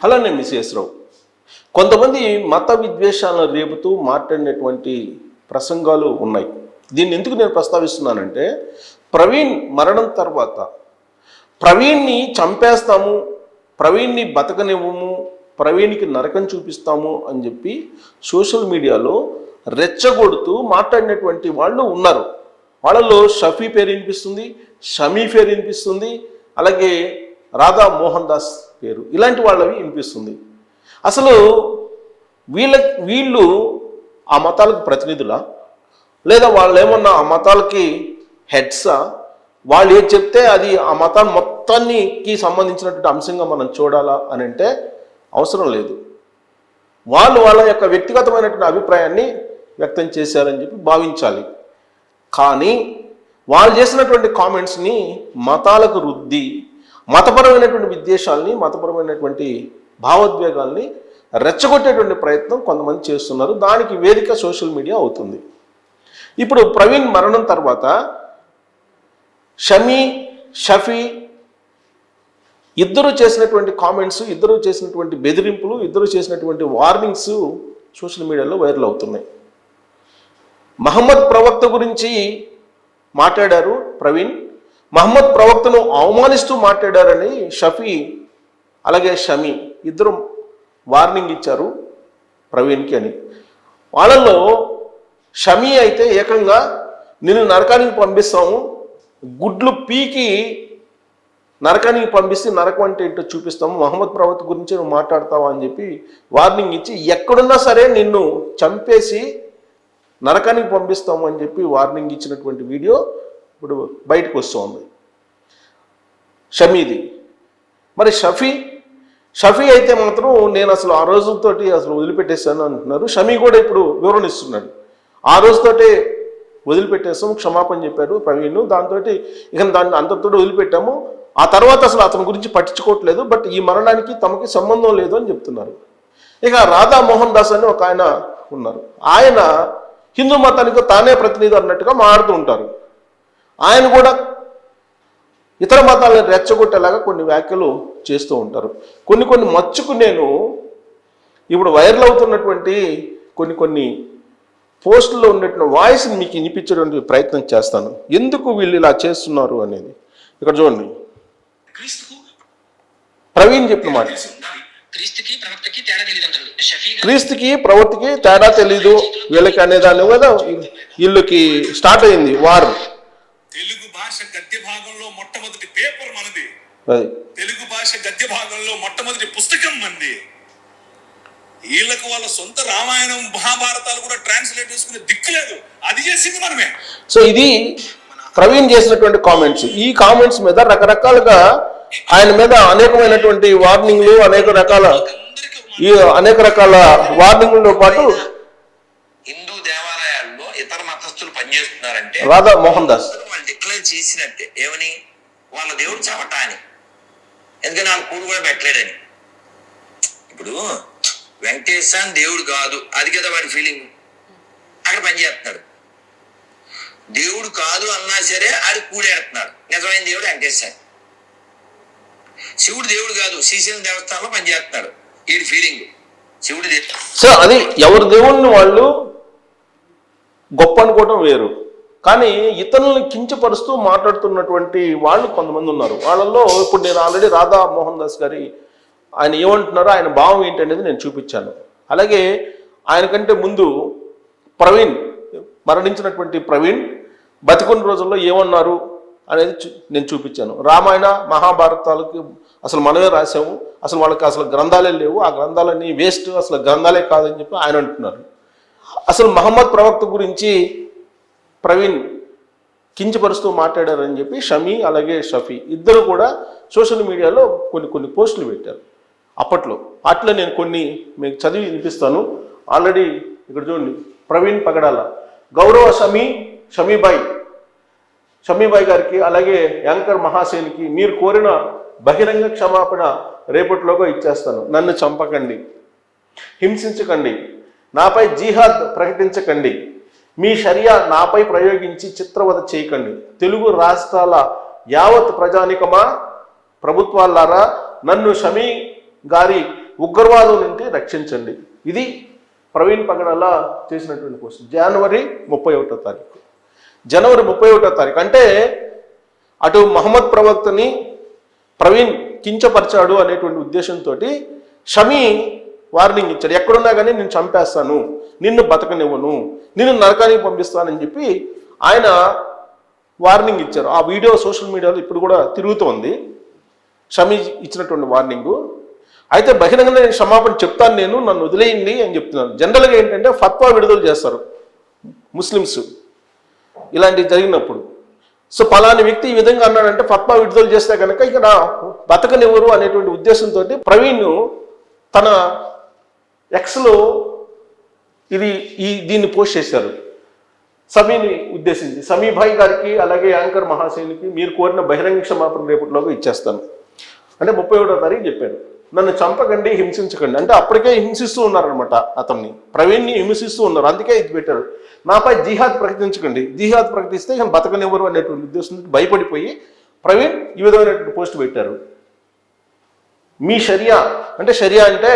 Hello, నేను miss రావు. కొంతమంది మత విద్వేషాలను రేపుతూ మాట్లాడినటువంటి ప్రసంగాలు ఉన్నాయి. దీన్ని ఎందుకు నేను ప్రస్తావిస్తున్నానంటే, ప్రవీణ్ మరణం తర్వాత ప్రవీణ్ని చంపేస్తాము, ప్రవీణ్ని బతకనివ్వము, ప్రవీణ్కి నరకం చూపిస్తాము అని చెప్పి సోషల్ మీడియాలో రెచ్చగొడుతూ మాట్లాడినటువంటి వాళ్ళు ఉన్నారు. వాళ్ళలో షఫీ పేరు వినిపిస్తుంది, షమీ పేరు వినిపిస్తుంది, అలాగే రాధా మోహన్ దాస్ పేరు, ఇలాంటి వాళ్ళవి వినిపిస్తుంది. అసలు వీళ్ళు ఆ మతాలకు ప్రతినిధులా, లేదా వాళ్ళు ఏమన్నా ఆ మతాలకి హెడ్సా? వాళ్ళు ఏది చెప్తే అది ఆ మతాన్ని మొత్తానికి సంబంధించినటువంటి అంశంగా మనం చూడాలా అని అంటే అవసరం లేదు. వాళ్ళు వాళ్ళ యొక్క వ్యక్తిగతమైనటువంటి అభిప్రాయాన్ని వ్యక్తం చేశారని చెప్పి భావించాలి. కానీ వాళ్ళు చేసినటువంటి కామెంట్స్ని మతాలకు రుద్ది మతపరమైనటువంటి విద్వేషాలని, మతపరమైనటువంటి భావోద్వేగాల్ని రెచ్చగొట్టేటువంటి ప్రయత్నం కొంతమంది చేస్తున్నారు. దానికి వేదిక సోషల్ మీడియా అవుతుంది. ఇప్పుడు ప్రవీణ్ మరణం తర్వాత షమీ, షఫీ ఇద్దరు చేసినటువంటి కామెంట్స్, ఇద్దరు చేసినటువంటి బెదిరింపులు, ఇద్దరు చేసినటువంటి వార్నింగ్స్ సోషల్ మీడియాలో వైరల్ అవుతున్నాయి. మహమ్మద్ ప్రవక్త గురించి మాట్లాడారు ప్రవీణ్, మహమ్మద్ ప్రవక్తను అవమానిస్తూ మాట్లాడారని షఫీ అలాగే షమీ ఇద్దరు వార్నింగ్ ఇచ్చారు ప్రవీణ్కి అని. వాళ్ళల్లో షమీ అయితే ఏకంగా నిన్ను నరకానికి పంపిస్తాము, గుడ్లు పీకి నరకానికి పంపిస్తే నరకం అంటే ఏంటో చూపిస్తాము, మహమ్మద్ ప్రవక్త గురించి నువ్వు మాట్లాడతావా అని చెప్పి వార్నింగ్ ఇచ్చి ఎక్కడున్నా సరే నిన్ను చంపేసి నరకానికి పంపిస్తాము అని చెప్పి వార్నింగ్ ఇచ్చినటువంటి వీడియో ఇప్పుడు బయటకు వస్తుంది షమీది. మరి షఫీ అయితే మాత్రం నేను అసలు ఆ రోజుతోటి అసలు వదిలిపెట్టేశాను అంటున్నారు. షమీ కూడా ఇప్పుడు వివరణ ఇస్తున్నాడు. ఆ రోజుతోటే వదిలిపెట్టేస్తాము, క్షమాపణ చెప్పాడు ప్రవీణ్, దాంతో ఇక దాన్ని అంతతో వదిలిపెట్టాము, ఆ తర్వాత అసలు అతని గురించి పట్టించుకోవట్లేదు, బట్ ఈ మరణానికి తమకి సంబంధం లేదు అని చెప్తున్నారు. ఇక రాధా మోహన్ దాస్ అని ఒక ఆయన ఉన్నారు. ఆయన హిందూ మతానికి తానే ప్రతినిధి అన్నట్టుగా మారుతూ ఉంటారు. ఆయన కూడా ఇతర మతాలను రెచ్చగొట్టేలాగా కొన్ని వ్యాఖ్యలు చేస్తూ ఉంటారు. కొన్ని మచ్చుకు నేను ఇప్పుడు వైరల్ అవుతున్నటువంటి కొన్ని పోస్టుల్లో ఉన్నటువంటి వాయిస్ని మీకు వినిపించడానికి ప్రయత్నం చేస్తాను, ఎందుకు వీళ్ళు ఇలా చేస్తున్నారు అనేది. ఇక్కడ చూడండి, ప్రవీణ్ చెప్పిన మాట. క్రీస్తుకి ప్రవక్తకి తేడా తెలీదు వీళ్ళకి అనేదాన్ని కదా వీళ్ళకి స్టార్ట్ అయింది వారు. తెలుగు భాష గద్య భాగంలో మొట్టమొదటి పేపర్ మనది, తెలుగు భాష గద్య భాగంలో మొట్టమొదటి పుస్తకం మనది. వీళ్ళకు వాళ్ళ సొంత రామాయణం మహాభారతాలు కూడా ట్రాన్స్లేట్ చేసుకునే దిక్కులేదు, అది చేసింది మనమే. సో ఇది ప్రవీణ్ చేసినటువంటి కామెంట్స్. ఈ కామెంట్స్ మీద రకరకాలుగా ఆయన మీద అనేకమైనటువంటి వార్నింగ్లు, అనేక రకాల వార్నింగ్లతో పాటు హిందూ దేవాలయాల్లో ఇతర మతస్థులు పనిచేస్తున్నారంటే రాధా మోహన్ దాస్ వాళ్ళు డిక్లేర్ చేసినట్టే ఏమని, వాళ్ళ దేవుడు చవట అని, ఎందుకని వాళ్ళ కూడు కూడా పెట్టలేడని. ఇప్పుడు వెంకటేశ్వర దేవుడు కాదు, అది కదా వాడి ఫీలింగ్. అక్కడ పనిచేస్తున్నాడు. దేవుడు కాదు అన్నా సరే ఆడి కూడేస్తున్నాడు. నిజమైన దేవుడు వెంకటేశ్వర. శివుడు దేవుడు కాదు, శ్రీశైలం దేవస్థానంలో పనిచేస్తున్నాడు. వీడి ఫీలింగ్ శివుడు దేవుడు. సో అది ఎవరి దేవుణ్ణి వాళ్ళు గొప్ప అనుకోవటం వేరు, కానీ ఇతరులను కించపరుస్తూ మాట్లాడుతున్నటువంటి వాళ్ళు కొంతమంది ఉన్నారు. వాళ్ళల్లో ఇప్పుడు నేను ఆల్రెడీ రాధా మోహన్ దాస్ గారి ఆయన ఏమంటున్నారో, ఆయన భావం ఏంటనేది నేను చూపించాను. అలాగే ఆయన కంటే ముందు ప్రవీణ్, మరణించినటువంటి ప్రవీణ్ బతికున్న రోజుల్లో ఏమన్నారు అనేది నేను చూపించాను. రామాయణ మహాభారతాలకి అసలు మనమే రాసాము, అసలు వాళ్ళకి అసలు గ్రంథాలే లేవు, ఆ గ్రంథాలన్నీ వేస్ట్, అసలు గ్రంథాలే కాదని చెప్పి ఆయన అంటున్నారు. అసలు మహమ్మద్ ప్రవక్త గురించి ప్రవీణ్ కించపరుస్తూ మాట్లాడారని చెప్పి షమీ అలాగే షఫీ ఇద్దరు కూడా సోషల్ మీడియాలో కొన్ని పోస్టులు పెట్టారు అప్పట్లో. అట్లా నేను కొన్ని మీకు చదివి వినిపిస్తాను. ఆల్రెడీ ఇక్కడ చూడండి, ప్రవీణ్ పగడాల, గౌరవ షమీబాయి గారికి అలాగే యాంకర్ మహాసేనికి మీరు కోరిన బహిరంగ క్షమాపణ రేపటిలోగా ఇచ్చేస్తాను. నన్ను చంపకండి, హింసించకండి, నాపై జిహాద్ ప్రకటించకండి, మీ షరియా నాపై ప్రయోగించి చిత్రవద చేయకండి. తెలుగు రాష్ట్రాల యావత్ ప్రజానికమా, ప్రభుత్వాలారా, నన్ను షమీ గారి ఉగ్రవాదం నుండి రక్షించండి. ఇది ప్రవీణ్ పగడాల చేసినటువంటి పోస్ట్ జనవరి 31వ తారీఖు. జనవరి 31వ తారీఖు అంటే అటు మహమ్మద్ ప్రవక్తని ప్రవీణ్ కించపరిచాడు అనేటువంటి ఉద్దేశంతో షమీ వార్నింగ్ ఇచ్చాడు. ఎక్కడున్నా కానీ నేను చంపేస్తాను, నిన్ను బతకనివ్వను, నిన్ను నరకానికి పంపిస్తానని చెప్పి ఆయన వార్నింగ్ ఇచ్చారు. ఆ వీడియో సోషల్ మీడియాలో ఇప్పుడు కూడా తిరుగుతోంది, షమీ ఇచ్చినటువంటి వార్నింగు. అయితే బహిరంగంగా నేను క్షమాపణ చెప్తాను, నేను నన్ను వదిలేయండి అని చెప్తున్నాను. జనరల్గా ఏంటంటే ఫత్వా విడుదల చేస్తారు ముస్లిమ్స్ ఇలాంటివి జరిగినప్పుడు. సో పలాని వ్యక్తి ఈ విధంగా అన్నాడంటే ఫత్వా విడుదల చేస్తే కనుక ఇక్కడ బతకనివ్వరు అనేటువంటి ఉద్దేశంతో ప్రవీణ్ తన ఎక్స్లో దీన్ని పోస్ట్ చేశారు సమీని ఉద్దేశించి. సమీ భాయ్ గారికి అలాగే యాంకర్ మహాశయునికి మీరు కోరిన బహిరంగ క్షమాపణ రేపటిలోగా ఇచ్చేస్తాను అంటే 31వ తారీఖు చెప్పాడు. నన్ను చంపకండి, హింసించకండి అంటే అప్పటికే హింసిస్తూ ఉన్నారనమాట, అతన్ని ప్రవీణ్ని హింసిస్తూ ఉన్నారు. అందుకే ఇది పెట్టారు, నాపై జిహాద్ ప్రకటించకండి, జిహాద్ ప్రకటిస్తే ఇక బతకనివ్వరు అనేటువంటి ఉద్దేశంతో భయపడిపోయి ప్రవీణ్ ఈ విధమైనటువంటి పోస్ట్ పెట్టారు. మీ షరియా అంటే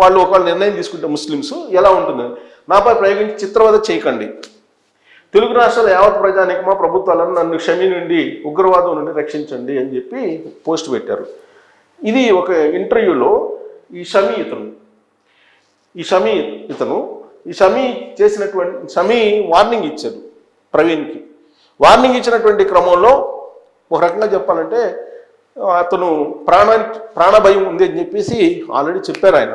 వాళ్ళు ఒకవేళ నిర్ణయం తీసుకుంటే ముస్లిమ్స్ ఎలా ఉంటుంది, నాపై ప్రయోగించి చిత్రవద చేయకండి, తెలుగు రాష్ట్రాల యావత్ ప్రజానికమా ప్రభుత్వాలను నన్ను షమీ నుండి ఉగ్రవాదం నుండి రక్షించండి అని చెప్పి పోస్ట్ పెట్టారు. ఇది ఒక ఇంటర్వ్యూలో ఈ షమీ చేసినటువంటి వార్నింగ్ ఇచ్చారు ప్రవీణ్కి. వార్నింగ్ ఇచ్చినటువంటి క్రమంలో ఒక రకంగా చెప్పాలంటే అతను ప్రాణభయం ఉంది అని చెప్పేసి ఆల్రెడీ చెప్పారు ఆయన.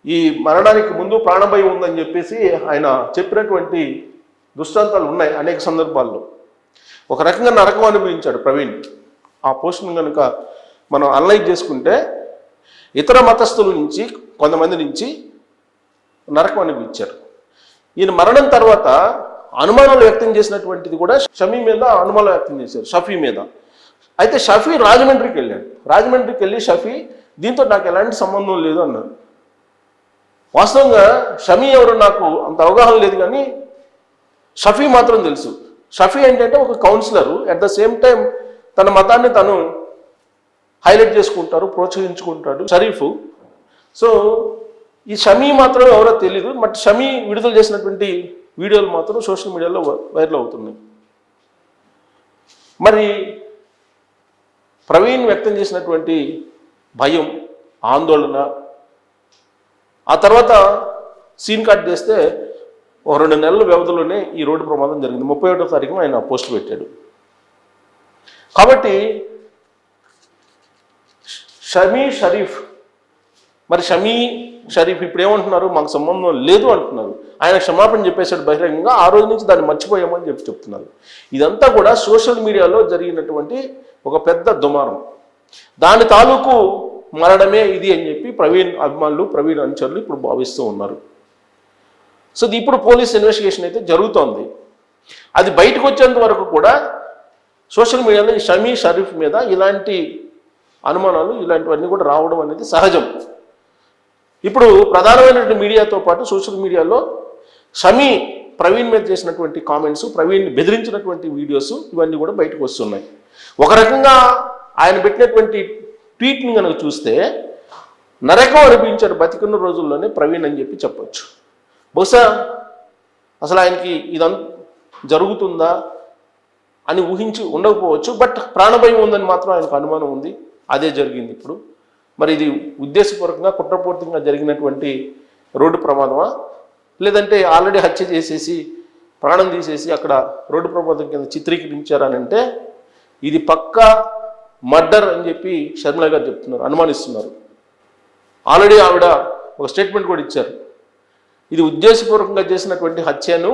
ఈ మరణానికి ముందు ప్రాణభయం ఉందని చెప్పేసి ఆయన చెప్పినటువంటి దృష్టాంతాలు ఉన్నాయి అనేక సందర్భాల్లో. ఒక రకంగా నరకం అనుభవించాడు ప్రవీణ్. ఆ పోస్ట్ను కనుక మనం అనలైజ్ చేసుకుంటే ఇతర మతస్థుల నుంచి కొంతమంది నుంచి నరకం అనుభవించారు. ఈయన మరణం తర్వాత అనుమానాలు వ్యక్తం చేసినటువంటిది కూడా షమీ మీద అనుమానాలు వ్యక్తం చేశారు, షఫీ మీద. అయితే షఫీ రాజమండ్రికి వెళ్ళాడు. రాజమండ్రికి వెళ్ళి షఫీ దీంతో నాకు ఎలాంటి సంబంధం లేదు అన్నాడు. వాస్తవంగా షమీ ఎవరు నాకు అంత అవగాహన లేదు, కానీ షఫీ మాత్రం తెలుసు. షఫీ ఏంటంటే ఒక councillor, at the same time తన మతాన్ని తను హైలైట్ చేసుకుంటారు, ప్రోత్సహించుకుంటాడు షరీఫ్. సో ఈ షమీ మాత్రం ఎవరో తెలీదు, బట్ షమీ విడుదల చేసినటువంటి వీడియోలు మాత్రం సోషల్ మీడియాలో వైరల్ అవుతున్నాయి. మరి ప్రవీణ్ వ్యక్తం చేసినటువంటి భయం, ఆందోళన, ఆ తర్వాత సీన్ కట్ చేస్తే ఒక 2 నెలల వ్యవధిలోనే ఈ రోడ్డు ప్రమాదం జరిగింది. 31వ తారీఖున ఆయన పోస్ట్ పెట్టాడు. కాబట్టి షమీ షరీఫ్ ఇప్పుడు ఏమంటున్నారు, మాకు సంబంధం లేదు అంటున్నారు. ఆయన క్షమాపణ చెప్పేశాడు బహిరంగంగా. ఆ రోజు నుంచి దాన్ని మర్చిపోయామని చెప్తున్నారు. ఇదంతా కూడా సోషల్ మీడియాలో జరిగినటువంటి ఒక పెద్ద దుమారం. దాని తాలూకు మరణమే ఇది అని చెప్పి ప్రవీణ్ అభిమానులు, ప్రవీణ్ అనుచరులు ఇప్పుడు భావిస్తూ ఉన్నారు. సో ఇప్పుడు పోలీస్ ఇన్వెస్టిగేషన్ అయితే జరుగుతోంది. అది బయటకు వచ్చేంత వరకు కూడా సోషల్ మీడియాలో ఈ షమీ షరీఫ్ మీద ఇలాంటి అనుమానాలు, ఇలాంటివన్నీ కూడా రావడం అనేది సహజం. ఇప్పుడు ప్రధానమైనటువంటి మీడియాతో పాటు సోషల్ మీడియాలో షమీ ప్రవీణ్ మీద చేసినటువంటి కామెంట్స్, ప్రవీణ్ బెదిరించినటువంటి వీడియోస్ ఇవన్నీ కూడా బయటకు వస్తున్నాయి. ఒక రకంగా ఆయన పెట్టినటువంటి ట్వీట్ని కనుక చూస్తే నరకం అనిపించారు బతికున్న రోజుల్లోనే ప్రవీణ్ అని చెప్పి చెప్పొచ్చు. బహుశా అసలు ఆయనకి ఇదంతా జరుగుతుందా అని ఊహించి ఉండకపోవచ్చు, బట్ ప్రాణభయం ఉందని మాత్రం ఆయనకు అనుమానం ఉంది. అదే జరిగింది ఇప్పుడు. మరి ఇది ఉద్దేశపూర్వకంగా కుట్రపూర్వకంగా జరిగినటువంటి రోడ్డు ప్రమాదమా, లేదంటే ఆల్రెడీ హత్య చేసేసి ప్రాణం తీసేసి అక్కడ రోడ్డు ప్రమాదం కింద చిత్రీకరించారని అంటే ఇది పక్కా మర్డర్ అని చెప్పి షర్మిల గారు చెప్తున్నారు, అనుమానిస్తున్నారు. ఆల్రెడీ ఆవిడ ఒక స్టేట్మెంట్ కూడా ఇచ్చారు, ఇది ఉద్దేశపూర్వకంగా చేసినటువంటి హత్యను,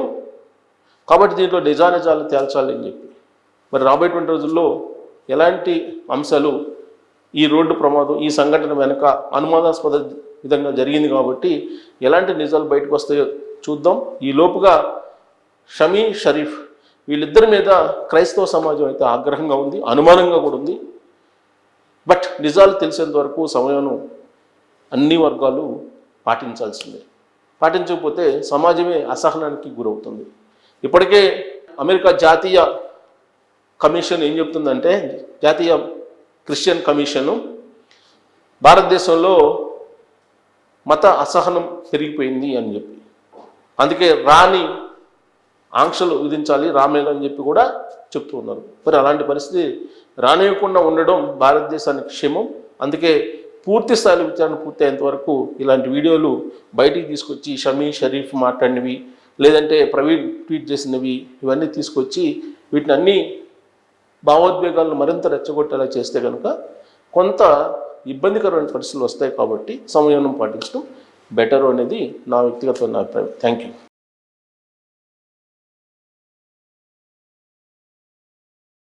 కాబట్టి దీంట్లో నిజానిజాలు తేల్చాలి అని చెప్పి. మరి రాబోయేటువంటి రోజుల్లో ఎలాంటి అంశాలు ఈ రోడ్డు ప్రమాదం, ఈ సంఘటన వెనక అనుమానాస్పద విధంగా జరిగింది కాబట్టి ఎలాంటి నిజాలు బయటకు వస్తాయో చూద్దాం. ఈ లోపుగా షమీ షరీఫ్ వీళ్ళిద్దరి మీద క్రైస్తవ సమాజం అయితే ఆగ్రహంగా ఉంది, అనుమానంగా కూడా ఉంది. బట్ నిజాలు తెలిసేంత వరకు సమయం అన్ని వర్గాలు పాటించాల్సిందే. పాటించకపోతే సమాజమే అసహనానికి గురవుతుంది. ఇప్పటికే అమెరికా జాతీయ కమిషన్ ఏం చెప్తుందంటే, జాతీయ క్రిస్టియన్ కమిషను భారతదేశంలో మత అసహనం పెరిగిపోయింది అని చెప్పి, అందుకే రాని ఆంక్షలు విధించాలి రామేణ అని చెప్పి కూడా చెప్తూ ఉన్నారు. మరి అలాంటి పరిస్థితి రానివ్వకుండా ఉండడం భారతదేశానికి క్షేమం. అందుకే పూర్తి స్థాయిలో విచారణ పూర్తయ్యేంత వరకు ఇలాంటి వీడియోలు బయటికి తీసుకొచ్చి షమీ షరీఫ్ మాట్లాడినవి, లేదంటే ప్రవీణ్ ట్వీట్ చేసినవి, ఇవన్నీ తీసుకొచ్చి వీటిని అన్ని భావోద్వేగాలను మరింత రెచ్చగొట్టేలా చేస్తే కనుక కొంత ఇబ్బందికరమైన పరిస్థితులు వస్తాయి. కాబట్టి సంయమనం పాటించడం బెటర్ అనేది నా వ్యక్తిగతమైన అభిప్రాయం. Thank you.